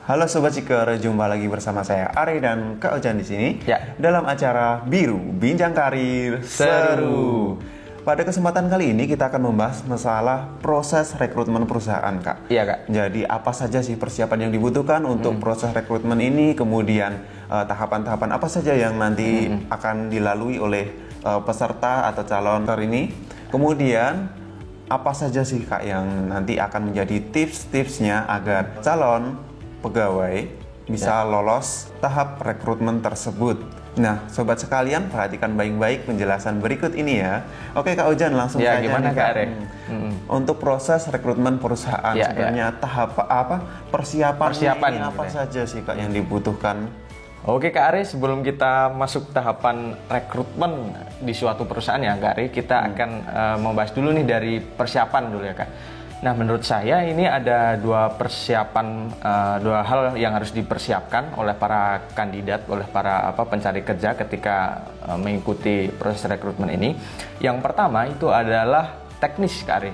Halo Sobat Seeker, jumpa lagi bersama saya Ari dan Kak Ojan di sini dalam acara Biru Bincang Karir Seru. Pada kesempatan kali ini kita akan membahas masalah proses rekrutmen perusahaan, Kak. Iya, Kak. Jadi apa saja sih persiapan yang dibutuhkan untuk proses rekrutmen ini, kemudian tahapan-tahapan apa saja yang nanti akan dilalui oleh peserta atau calon ini. Kemudian apa saja sih, Kak, yang nanti akan menjadi tips-tipsnya agar calon pegawai bisa lolos tahap rekrutmen tersebut. Nah, sobat sekalian, perhatikan baik-baik penjelasan berikut ini ya. Oke, Kak Ojan, langsung saja gimana, nih, Kak Are? Untuk proses rekrutmen perusahaan sebenarnya tahap persiapan ini apa saja sih, Kak, yang dibutuhkan? Oke, Kak Ari, sebelum kita masuk tahapan rekrutmen di suatu perusahaan ya, Kak Ari, kita akan membahas dulu nih dari persiapan dulu ya, Kak. Nah, menurut saya ini ada dua hal yang harus dipersiapkan oleh para kandidat, oleh para pencari kerja ketika mengikuti proses rekrutmen ini. Yang pertama itu adalah teknis, Kak Ari.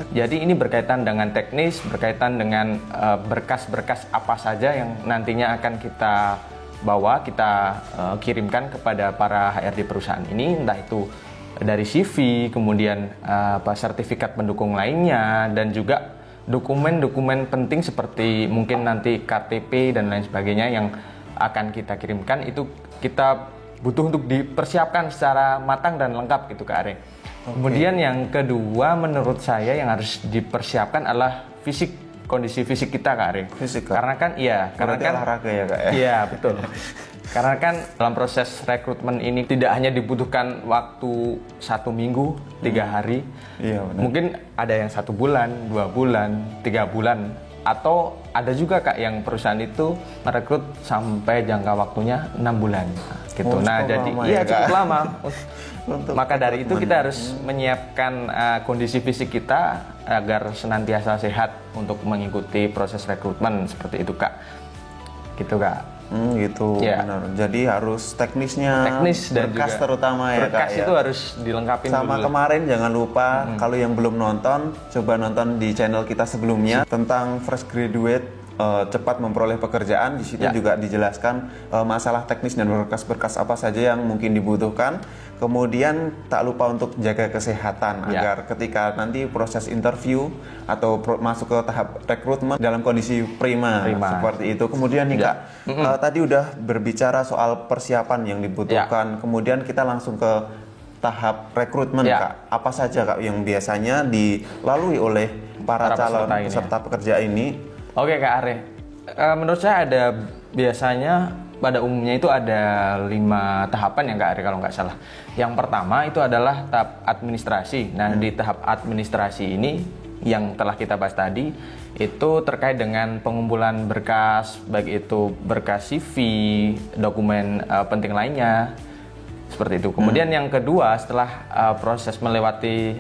Jadi ini berkaitan dengan teknis, berkaitan dengan berkas-berkas apa saja yang nantinya akan kita bawa, kita kirimkan kepada para HRD perusahaan ini, entah itu dari CV, kemudian sertifikat pendukung lainnya, dan juga dokumen-dokumen penting seperti mungkin nanti KTP dan lain sebagainya yang akan kita kirimkan, itu kita butuh untuk dipersiapkan secara matang dan lengkap gitu, Kak Are. Kemudian yang kedua menurut saya yang harus dipersiapkan adalah kondisi fisik kita, Kak Are. Fisik, Kak? Karena kan olahraga ya, Kak ya? Iya, betul. Karena kan dalam proses rekrutmen ini tidak hanya dibutuhkan waktu 1 minggu, 3 hari. Iya, benar. Mungkin ada yang 1 bulan, 2 bulan, 3 bulan. Atau ada juga, Kak, yang perusahaan itu merekrut sampai jangka waktunya 6 bulan. Gitu. Cukup lama. Maka dari itu kita harus menyiapkan kondisi fisik kita agar senantiasa sehat untuk mengikuti proses rekrutmen seperti itu, Kak. Gitu, Kak. Gitu, benar. Jadi harus teknis dan berkas juga terutama ya, berkas Kak. Itu harus dilengkapi sama dulu. Kemarin jangan lupa kalau yang belum nonton, coba nonton di channel kita sebelumnya tentang fresh graduate cepat memperoleh pekerjaan. Di situ juga dijelaskan masalah teknis dan berkas-berkas apa saja yang mungkin dibutuhkan. Kemudian tak lupa untuk jaga kesehatan agar ketika nanti proses interview atau masuk ke tahap rekrutmen dalam kondisi prima. Seperti itu. Kemudian nih, Kak, tadi udah berbicara soal persiapan yang dibutuhkan. Kemudian kita langsung ke tahap rekrutmen, Kak. Apa saja, Kak, yang biasanya dilalui oleh para calon peserta pekerja ini? Oke, Kak Are, menurut saya ada biasanya pada umumnya itu ada 5 tahapan ya, Kak Are, kalau nggak salah. Yang pertama itu adalah tahap administrasi. Nah, di tahap administrasi ini yang telah kita bahas tadi itu terkait dengan pengumpulan berkas, baik itu berkas CV, dokumen penting lainnya, seperti itu. Kemudian yang kedua setelah proses melewati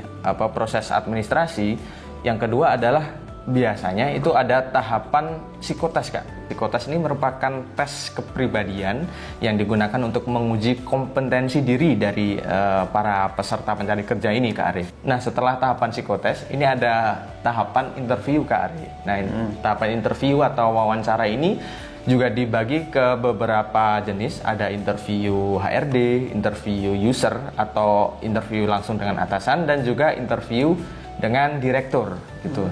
proses administrasi, yang kedua adalah biasanya itu ada tahapan psikotes, Kak. Psikotes ini merupakan tes kepribadian yang digunakan untuk menguji kompetensi diri dari para peserta pencari kerja ini, Kak Ari. Nah, setelah tahapan psikotes, ini ada tahapan interview, Kak Ari. Nah, tahapan interview atau wawancara ini juga dibagi ke beberapa jenis. Ada interview HRD, interview user atau interview langsung dengan atasan, dan juga interview dengan direktur gitu.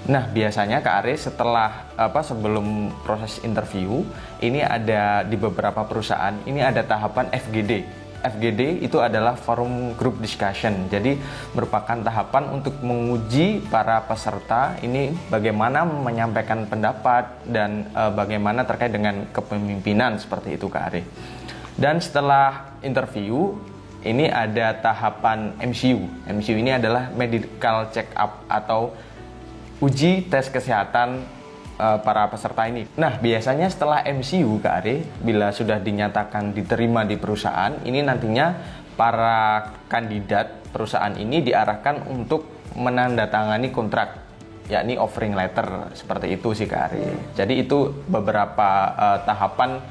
Nah, biasanya, Kak Ari, setelah sebelum proses interview ini ada di beberapa perusahaan ini ada tahapan FGD. FGD itu adalah forum group discussion. Jadi merupakan tahapan untuk menguji para peserta ini bagaimana menyampaikan pendapat dan bagaimana terkait dengan kepemimpinan, seperti itu, Kak Ari. Dan setelah interview ini ada tahapan MCU. MCU ini adalah medical check up atau uji tes kesehatan para peserta ini. Nah, biasanya setelah MCU, Kak Ari, bila sudah dinyatakan diterima di perusahaan, ini nantinya para kandidat perusahaan ini diarahkan untuk menandatangani kontrak, yakni offering letter, seperti itu sih, Kak Ari. Jadi itu beberapa tahapan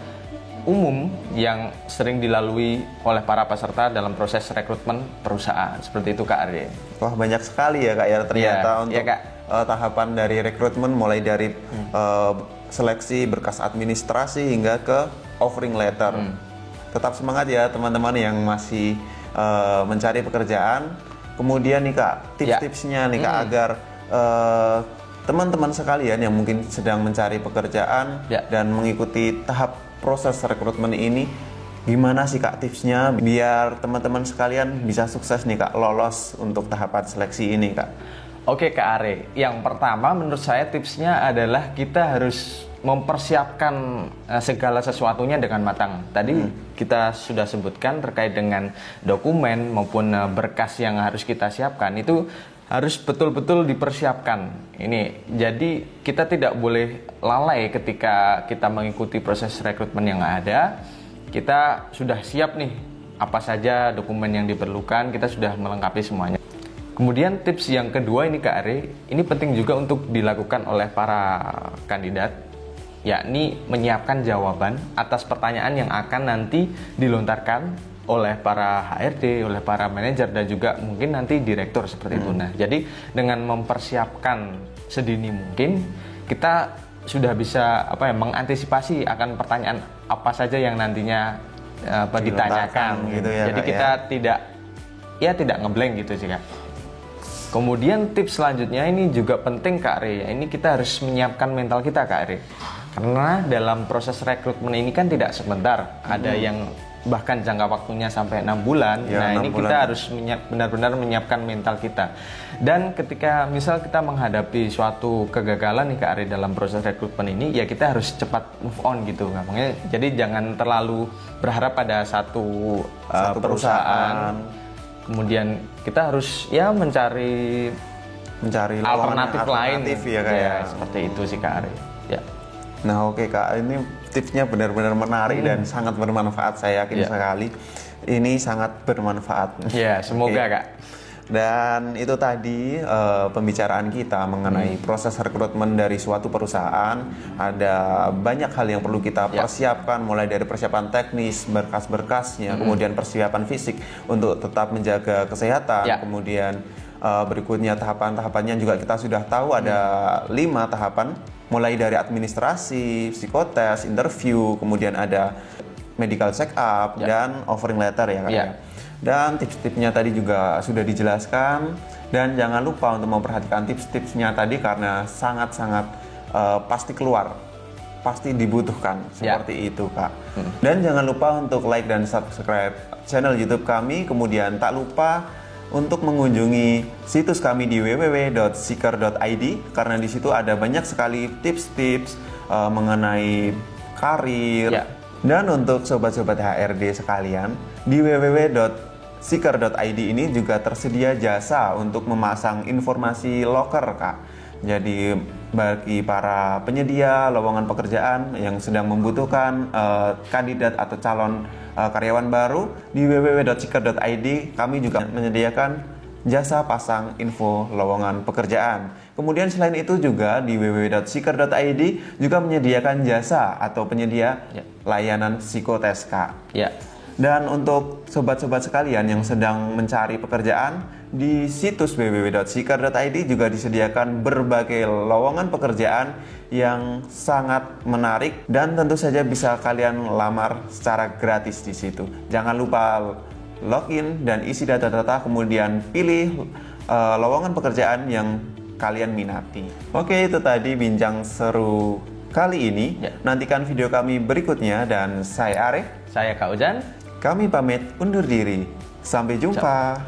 umum yang sering dilalui oleh para peserta dalam proses rekrutmen perusahaan, seperti itu, Kak Ari. Wah, banyak sekali ya, Kak, ya ternyata untuk tahapan dari rekrutmen, mulai dari seleksi, berkas administrasi hingga ke offering letter. Tetap semangat ya teman-teman yang masih mencari pekerjaan. Kemudian nih Kak, tips-tipsnya nih Kak agar teman-teman sekalian yang mungkin sedang mencari pekerjaan dan mengikuti tahap proses rekrutmen ini, gimana sih Kak tipsnya biar teman-teman sekalian bisa sukses nih Kak lolos untuk tahapan seleksi ini Kak? Oke Kak Are, yang pertama menurut saya tipsnya adalah kita harus mempersiapkan segala sesuatunya dengan matang. Tadi kita sudah sebutkan terkait dengan dokumen maupun berkas yang harus kita siapkan, itu harus betul-betul dipersiapkan. Ini jadi kita tidak boleh lalai ketika kita mengikuti proses rekrutmen yang ada. Kita sudah siap nih apa saja dokumen yang diperlukan, kita sudah melengkapi semuanya. Kemudian tips yang kedua ini Kak Are, ini penting juga untuk dilakukan oleh para kandidat, yakni menyiapkan jawaban atas pertanyaan yang akan nanti dilontarkan oleh para HRD, oleh para manajer dan juga mungkin nanti direktur seperti itu. Nah, jadi dengan mempersiapkan sedini mungkin kita sudah bisa mengantisipasi akan pertanyaan apa saja yang nantinya ditanyakan gitu ya. Jadi Kak, kita tidak ngeblank gitu sih Kak. Kemudian tips selanjutnya ini juga penting Kak Re. Ini kita harus menyiapkan mental kita Kak Re. Karena dalam proses rekrutmen ini kan tidak sebentar. Ada yang bahkan jangka waktunya sampai 6 bulan. Ya, nah, 6 ini bulan. kita harus benar-benar menyiapkan mental kita. Dan ketika misal kita menghadapi suatu kegagalan nih Kak Re dalam proses rekrutmen ini, ya kita harus cepat move on gitu. Makanya jadi jangan terlalu berharap pada satu perusahaan. Kemudian kita harus mencari alternatif lain ya Kak ya. Seperti itu sih Kak Ari. Ya. Nah oke Kak, ini tipsnya benar-benar menarik dan sangat bermanfaat, saya yakin sekali. Ini sangat bermanfaat. Ya, semoga Kak. Dan itu tadi pembicaraan kita mengenai proses rekrutmen dari suatu perusahaan. Ada banyak hal yang perlu kita persiapkan, mulai dari persiapan teknis, berkas-berkasnya, kemudian persiapan fisik untuk tetap menjaga kesehatan, kemudian berikutnya tahapan-tahapannya juga kita sudah tahu ada 5 tahapan, mulai dari administrasi, psikotes, interview, kemudian ada medical check up dan offering letter ya Kak. Dan tips-tipsnya tadi juga sudah dijelaskan, dan jangan lupa untuk memperhatikan tips-tipsnya tadi karena sangat-sangat pasti keluar, pasti dibutuhkan seperti itu Kak. Dan jangan lupa untuk like dan subscribe channel YouTube kami, kemudian tak lupa untuk mengunjungi situs kami di www.seeker.id karena di situ ada banyak sekali tips-tips mengenai karir. Dan untuk sobat-sobat HRD sekalian, di www.seeker.id ini juga tersedia jasa untuk memasang informasi loker Kak. Jadi bagi para penyedia lowongan pekerjaan yang sedang membutuhkan kandidat atau calon karyawan baru, di www.seeker.id kami juga menyediakan jasa pasang info lowongan pekerjaan. Kemudian selain itu juga di www.seeker.id juga menyediakan jasa atau penyedia layanan psikotes Kak. Dan untuk sobat-sobat sekalian yang sedang mencari pekerjaan, di situs www.seeker.id juga disediakan berbagai lowongan pekerjaan yang sangat menarik dan tentu saja bisa kalian lamar secara gratis di situ. Jangan lupa login dan isi data-data, kemudian pilih lowongan pekerjaan yang kalian minati. Oke, itu tadi bincang seru kali ini. Nantikan video kami berikutnya, dan saya Arif, saya Kak Ujan. Kami pamit undur diri. Sampai jumpa.